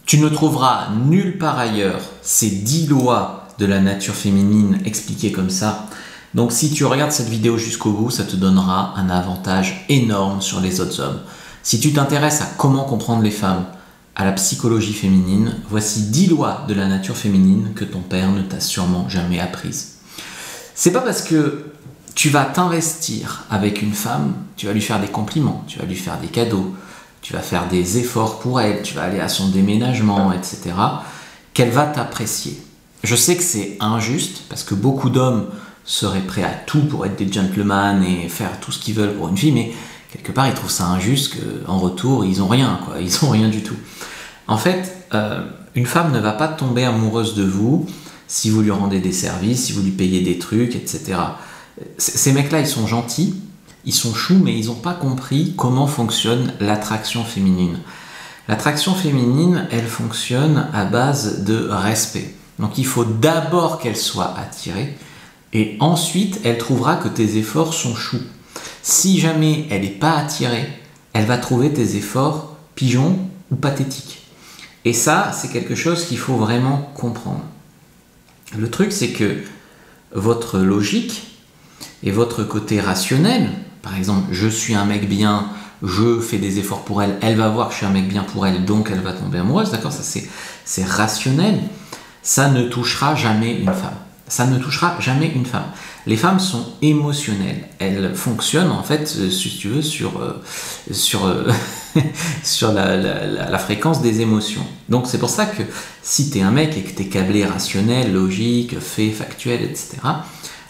Tu ne trouveras nulle part ailleurs ces 10 lois de la nature féminine expliquées comme ça. Donc si tu regardes cette vidéo jusqu'au bout, ça te donnera un avantage énorme sur les autres hommes. Si tu t'intéresses à comment comprendre les femmes, à la psychologie féminine, voici 10 lois de la nature féminine que ton père ne t'a sûrement jamais apprises. C'est pas parce que tu vas t'investir avec une femme, tu vas lui faire des compliments, tu vas lui faire des cadeaux, tu vas faire des efforts pour elle, tu vas aller à son déménagement, etc., qu'elle va t'apprécier. Je sais que c'est injuste, parce que beaucoup d'hommes seraient prêts à tout pour être des gentlemen et faire tout ce qu'ils veulent pour une fille, mais quelque part, ils trouvent ça injuste qu'en retour, ils n'ont rien, quoi. Ils n'ont rien du tout. En fait, une femme ne va pas tomber amoureuse de vous si vous lui rendez des services, si vous lui payez des trucs, etc. Ces mecs-là, ils sont gentils, ils sont choux, mais ils n'ont pas compris comment fonctionne l'attraction féminine. L'attraction féminine, elle fonctionne à base de respect. Donc il faut d'abord qu'elle soit attirée, et ensuite, elle trouvera que tes efforts sont choux. Si jamais elle n'est pas attirée, elle va trouver tes efforts pigeons ou pathétiques. Et ça, c'est quelque chose qu'il faut vraiment comprendre. Le truc, c'est que votre logique et votre côté rationnel, par exemple, je suis un mec bien, je fais des efforts pour elle, elle va voir que je suis un mec bien pour elle, donc elle va tomber amoureuse, d'accord, ça c'est rationnel, ça ne touchera jamais une femme. Ça ne touchera jamais une femme. Les femmes sont émotionnelles. Elles fonctionnent, en fait, si tu veux, sur la fréquence des émotions. Donc c'est pour ça que si tu es un mec et que tu es câblé rationnel, logique, fait, factuel, etc.,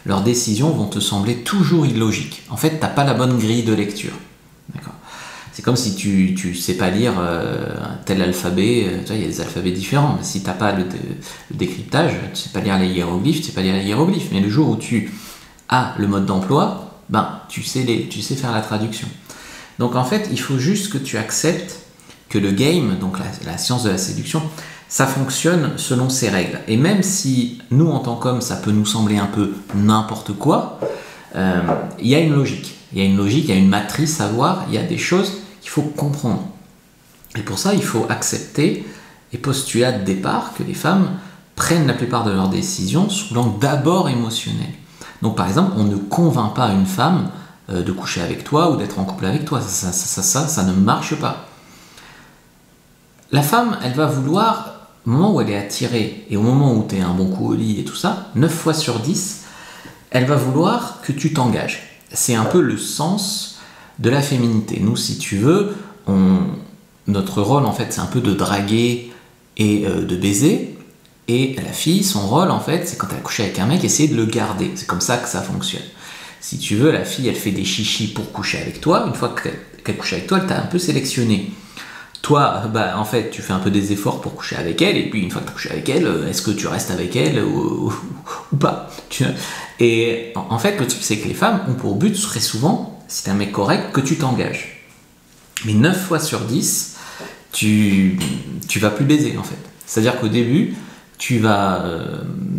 leurs décisions vont te sembler toujours illogiques. En fait, tu n'as pas la bonne grille de lecture. D'accord ? C'est comme si tu sais pas lire un tel alphabet, il y a des alphabets différents, mais si tu n'as pas le décryptage, tu sais pas lire les hiéroglyphes, tu sais pas lire les hiéroglyphes, mais le jour où tu as le mode d'emploi, ben, tu sais faire la traduction. Donc en fait, il faut juste que tu acceptes que le game, donc la science de la séduction, ça fonctionne selon ses règles. Et même si nous, en tant qu'hommes, ça peut nous sembler un peu n'importe quoi, il y a une logique. Il y a une logique, il y a une matrice à voir, il y a des choses qu'il faut comprendre. Et pour ça, il faut accepter et postuler de départ que les femmes prennent la plupart de leurs décisions sous l'angle d'abord émotionnel. Donc par exemple, on ne convainc pas une femme de coucher avec toi ou d'être en couple avec toi. Ça ne marche pas. La femme, elle va vouloir, au moment où elle est attirée et au moment où tu es un bon coup au lit et tout ça, 9 fois sur 10, elle va vouloir que tu t'engages. C'est un peu le sens de la féminité. Nous, si tu veux, notre rôle, en fait, c'est un peu de draguer et de baiser. Et la fille, son rôle, en fait, c'est quand elle a couché avec un mec, essayer de le garder. C'est comme ça que ça fonctionne. Si tu veux, la fille, elle fait des chichis pour coucher avec toi. Une fois qu'elle couche avec toi, elle t'a un peu sélectionné. Toi, en fait, tu fais un peu des efforts pour coucher avec elle, et puis une fois que tu as couché avec elle, est-ce que tu restes avec elle ou pas? Et en fait, le truc, c'est que les femmes ont pour but, très souvent, si t'es un mec correct, que tu t'engages. Mais 9 fois sur 10, tu vas plus baiser, en fait. C'est-à-dire qu'au début, tu vas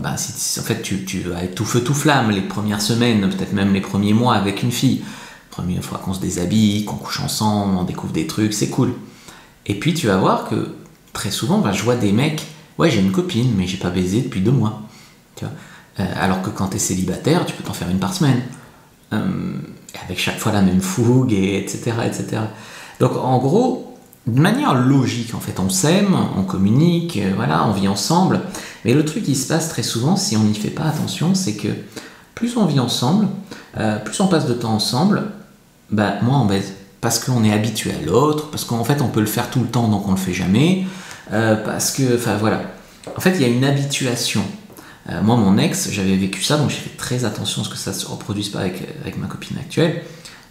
en fait, tu vas être tout feu tout flamme les premières semaines, peut-être même les premiers mois avec une fille. Première fois qu'on se déshabille, qu'on couche ensemble, on découvre des trucs, c'est cool. Et puis tu vas voir que très souvent, je vois des mecs, ouais, j'ai une copine, mais j'ai pas baisé depuis 2 mois. Tu vois, alors que quand t'es célibataire, tu peux t'en faire une par semaine. Avec chaque fois la même fougue, etc., etc. Donc en gros, de manière logique, en fait, on s'aime, on communique, voilà, on vit ensemble. Mais le truc qui se passe très souvent, si on n'y fait pas attention, c'est que plus on vit ensemble, plus on passe de temps ensemble, moins on baise. Parce qu'on est habitué à l'autre, parce qu'en fait on peut le faire tout le temps donc on le fait jamais, parce que, enfin voilà. En fait il y a une habituation. Moi mon ex, j'avais vécu ça, donc j'ai fait très attention à ce que ça ne se reproduise pas avec ma copine actuelle.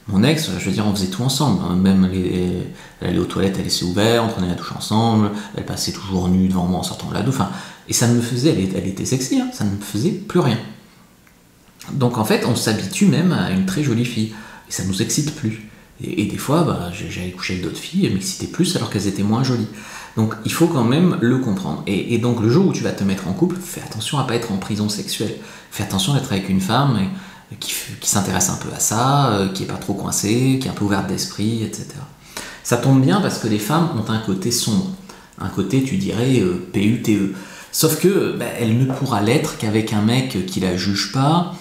Mon ex, je veux dire, on faisait tout ensemble, même elle allait aux toilettes, elle laissait ouvert, on prenait la douche ensemble, elle passait toujours nue devant moi en sortant de la douche, et ça me faisait, elle était sexy, ça ne me faisait plus rien. Donc en fait on s'habitue même à une très jolie fille, et ça nous excite plus. Et des fois, j'allais coucher avec d'autres filles, elles m'excitaient plus alors qu'elles étaient moins jolies. Donc il faut quand même le comprendre. Et donc le jour où tu vas te mettre en couple, fais attention à ne pas être en prison sexuelle. Fais attention d'être avec une femme qui s'intéresse un peu à ça, qui n'est pas trop coincée, qui est un peu ouverte d'esprit, etc. Ça tombe bien parce que les femmes ont un côté sombre. Un côté, tu dirais, PUTE. Sauf que elle ne pourra l'être qu'avec un mec qui la juge pas,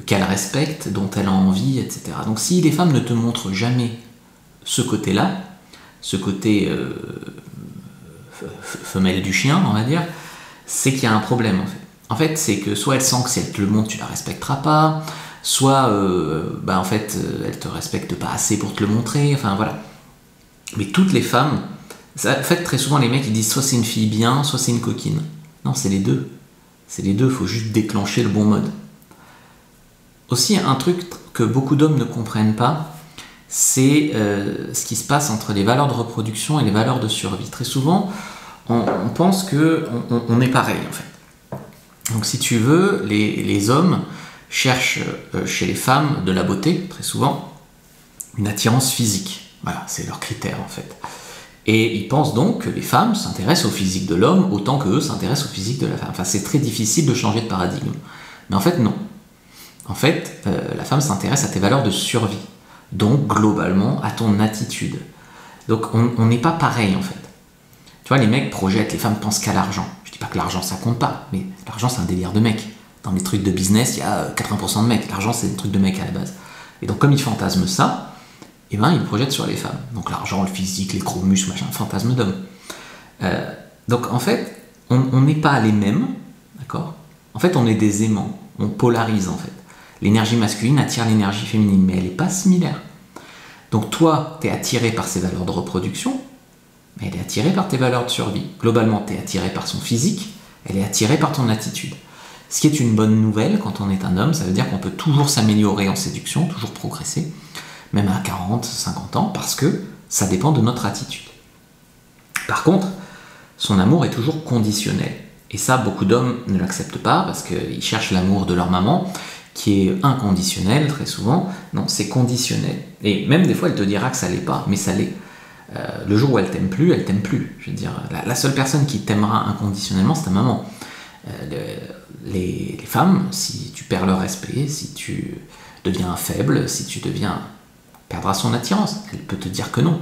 qu'elle respecte, dont elle a envie, etc. Donc si les femmes ne te montrent jamais ce côté-là, ce côté femelle du chien, on va dire, c'est qu'il y a un problème en fait. En fait, c'est que soit elle sent que si elle te le montre, tu la respecteras pas, soit en fait, elle te respecte pas assez pour te le montrer, enfin voilà. Mais toutes les femmes, en fait, très souvent les mecs ils disent soit c'est une fille bien, soit c'est une coquine. Non, c'est les deux. C'est les deux, il faut juste déclencher le bon mode. Aussi, un truc que beaucoup d'hommes ne comprennent pas, c'est ce qui se passe entre les valeurs de reproduction et les valeurs de survie. Très souvent, on pense qu'on est pareil, en fait. Donc, si tu veux, les hommes cherchent chez les femmes de la beauté, très souvent, une attirance physique. Voilà, c'est leur critère, en fait. Et ils pensent donc que les femmes s'intéressent au physique de l'homme autant qu'eux s'intéressent au physique de la femme. Enfin, c'est très difficile de changer de paradigme. Mais en fait, non. En fait, la femme s'intéresse à tes valeurs de survie. Donc, globalement, à ton attitude. Donc, on n'est pas pareil, en fait. Tu vois, les mecs projettent, les femmes pensent qu'à l'argent. Je dis pas que l'argent, ça compte pas, mais l'argent, c'est un délire de mec. Dans les trucs de business, il y a 80% de mecs. L'argent, c'est des trucs de mecs à la base. Et donc, comme ils fantasment ça, eh ben, ils projettent sur les femmes. Donc l'argent, le physique, les gros muscles, machin, fantasme d'homme. Donc en fait, on n'est pas les mêmes, d'accord ? En fait, on est des aimants, on polarise en fait. L'énergie masculine attire l'énergie féminine, mais elle n'est pas similaire. Donc toi, tu es attiré par ses valeurs de reproduction, mais elle est attirée par tes valeurs de survie. Globalement, tu es attiré par son physique, elle est attirée par ton attitude. Ce qui est une bonne nouvelle quand on est un homme, ça veut dire qu'on peut toujours s'améliorer en séduction, toujours progresser, même à 40, 50 ans, parce que ça dépend de notre attitude. Par contre, son amour est toujours conditionnel. Et ça, beaucoup d'hommes ne l'acceptent pas, parce qu'ils cherchent l'amour de leur maman, qui est inconditionnel, très souvent. Non, c'est conditionnel. Et même des fois, elle te dira que ça l'est pas, mais ça l'est. Le jour où elle t'aime plus, elle t'aime plus. Je veux dire, la seule personne qui t'aimera inconditionnellement, c'est ta maman. Les femmes, si tu perds leur respect, si tu deviens faible, si tu perdra son attirance. Elle peut te dire que non.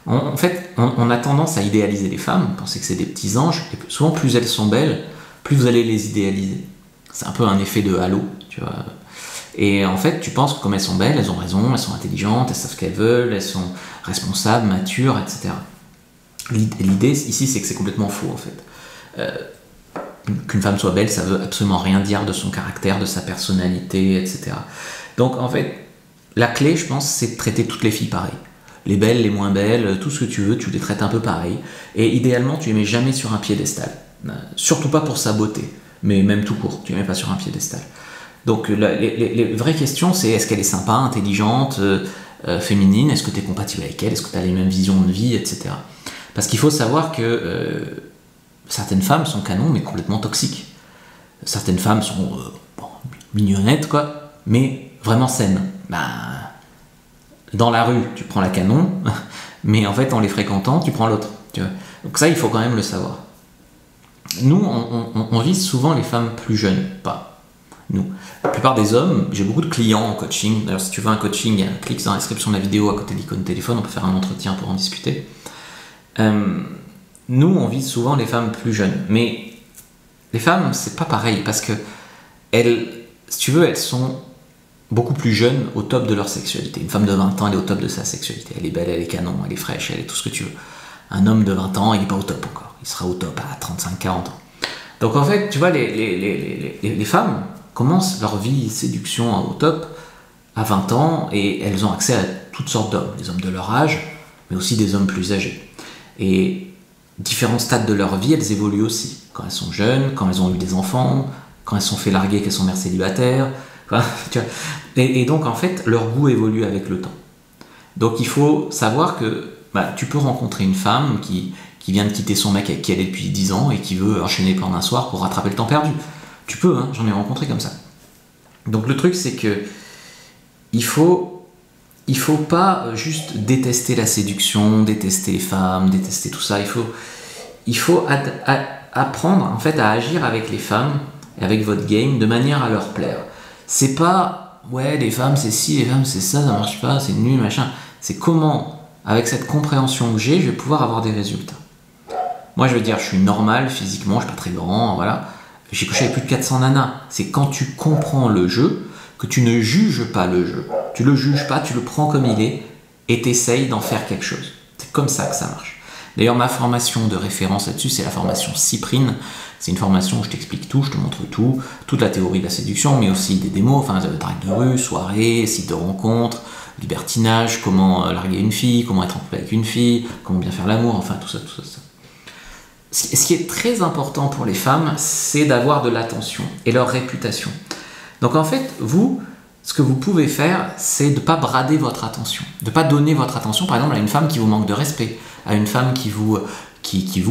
En fait, on a tendance à idéaliser les femmes, penser que c'est des petits anges, et souvent plus elles sont belles, plus vous allez les idéaliser. C'est un peu un effet de halo, tu vois. Et en fait, tu penses que comme elles sont belles, elles ont raison, elles sont intelligentes, elles savent ce qu'elles veulent, elles sont responsables, matures, etc. L'idée ici, c'est que c'est complètement faux, en fait. Qu'une femme soit belle, ça veut absolument rien dire de son caractère, de sa personnalité, etc. Donc en fait, la clé, je pense, c'est de traiter toutes les filles pareil. Les belles, les moins belles, tout ce que tu veux, tu les traites un peu pareil. Et idéalement, tu les mets jamais sur un piédestal. Surtout pas pour sa beauté, mais même tout court, tu les mets pas sur un piédestal. Donc les vraies questions, c'est est-ce qu'elle est sympa, intelligente, féminine, est-ce que tu es compatible avec elle, est-ce que tu as les mêmes visions de vie, etc. Parce qu'il faut savoir que certaines femmes sont canons, mais complètement toxiques. Certaines femmes sont mignonnettes, quoi, mais vraiment saines. Dans la rue, tu prends la canon, mais en fait, en les fréquentant, tu prends l'autre. Tu vois. Donc ça, il faut quand même le savoir. Nous, on vise souvent les femmes plus jeunes, pas nous. La plupart des hommes, j'ai beaucoup de clients en coaching. D'ailleurs, si tu veux un coaching, il y a un clic dans la description de la vidéo à côté de l'icône téléphone, on peut faire un entretien pour en discuter. Nous, on vise souvent les femmes plus jeunes, mais les femmes, c'est pas pareil, parce que elles, si tu veux, elles sont beaucoup plus jeunes au top de leur sexualité. Une femme de 20 ans, elle est au top de sa sexualité. Elle est belle, elle est canon, elle est fraîche, elle est tout ce que tu veux. Un homme de 20 ans, il n'est pas au top encore. Il sera au top à 35-40 ans. Donc en fait, tu vois, les femmes commencent leur vie séduction au top à 20 ans et elles ont accès à toutes sortes d'hommes. Des hommes de leur âge, mais aussi des hommes plus âgés. Et différents stades de leur vie, elles évoluent aussi. Quand elles sont jeunes, quand elles ont eu des enfants, quand elles sont fait larguer, qu'elles sont mères célibataires. Enfin, tu vois. Et donc en fait, leur goût évolue avec le temps. Donc il faut savoir que tu peux rencontrer une femme qui vient de quitter son mec avec qui elle est depuis 10 ans et qui veut enchaîner pendant un soir pour rattraper le temps perdu. Tu peux, hein, j'en ai rencontré comme ça. Donc le truc c'est que il faut pas juste détester la séduction, détester les femmes, détester tout ça. Il faut apprendre en fait à agir avec les femmes et avec votre game de manière à leur plaire. C'est pas ouais les femmes c'est ci, les femmes c'est ça, ça marche pas, c'est nul machin. C'est comment avec cette compréhension que j'ai, je vais pouvoir avoir des résultats. Moi, je veux dire, je suis normal physiquement, je suis pas très grand, voilà. J'ai couché avec plus de 400 nanas. C'est quand tu comprends le jeu, que tu ne juges pas le jeu. Tu le juges pas, tu le prends comme il est et t'essayes d'en faire quelque chose. C'est comme ça que ça marche. D'ailleurs, ma formation de référence là-dessus, c'est la formation Cyprine. C'est une formation où je t'explique tout, je te montre tout, toute la théorie de la séduction, mais aussi des démos, enfin, drague de rue, soirée, site de rencontre, libertinage, comment larguer une fille, comment être en couple avec une fille, comment bien faire l'amour, enfin, tout ça. Ce qui est très important pour les femmes, c'est d'avoir de l'attention et leur réputation. Donc en fait, vous, ce que vous pouvez faire, c'est de ne pas brader votre attention, de ne pas donner votre attention, par exemple, à une femme qui vous manque de respect, à une femme qui vous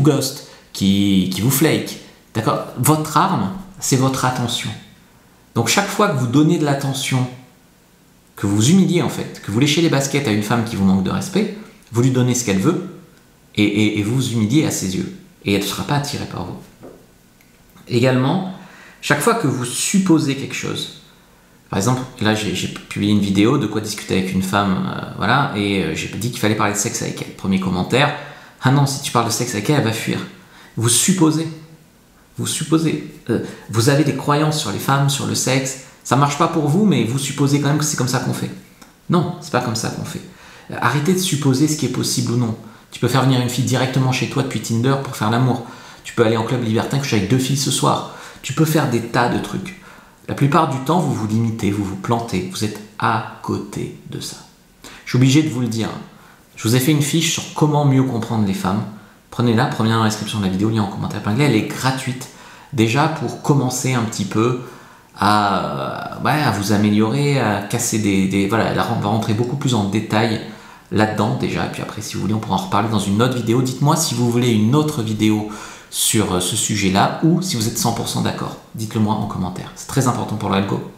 ghost, qui vous flake. D'accord ? Votre arme, c'est votre attention. Donc chaque fois que vous donnez de l'attention, que vous humiliez en fait, que vous léchez les baskets à une femme qui vous manque de respect, vous lui donnez ce qu'elle veut et vous vous humiliez à ses yeux. Et elle ne sera pas attirée par vous. Également, chaque fois que vous supposez quelque chose, par exemple, là j'ai publié une vidéo de quoi discuter avec une femme, voilà, et j'ai dit qu'il fallait parler de sexe avec elle. Premier commentaire, ah non, si tu parles de sexe avec elle, elle va fuir. Vous supposez. Vous avez des croyances sur les femmes, sur le sexe, ça ne marche pas pour vous, mais vous supposez quand même que c'est comme ça qu'on fait. Non, c'est pas comme ça qu'on fait. Arrêtez de supposer ce qui est possible ou non. Tu peux faire venir une fille directement chez toi depuis Tinder pour faire l'amour. Tu peux aller en club libertin, coucher avec 2 filles ce soir. Tu peux faire des tas de trucs. La plupart du temps, vous vous limitez, vous vous plantez. Vous êtes à côté de ça. Je suis obligé de vous le dire. Je vous ai fait une fiche sur comment mieux comprendre les femmes. Prenez-la, prenez-la dans la description de la vidéo, lien en commentaire épinglé. Elle est gratuite. Déjà pour commencer un petit peu à vous améliorer, à casser voilà, elle va rentrer beaucoup plus en détail là-dedans déjà, et puis après si vous voulez on pourra en reparler dans une autre vidéo. Dites-moi si vous voulez une autre vidéo sur ce sujet-là ou si vous êtes 100% d'accord. Dites-le moi en commentaire, c'est très important pour l'algo.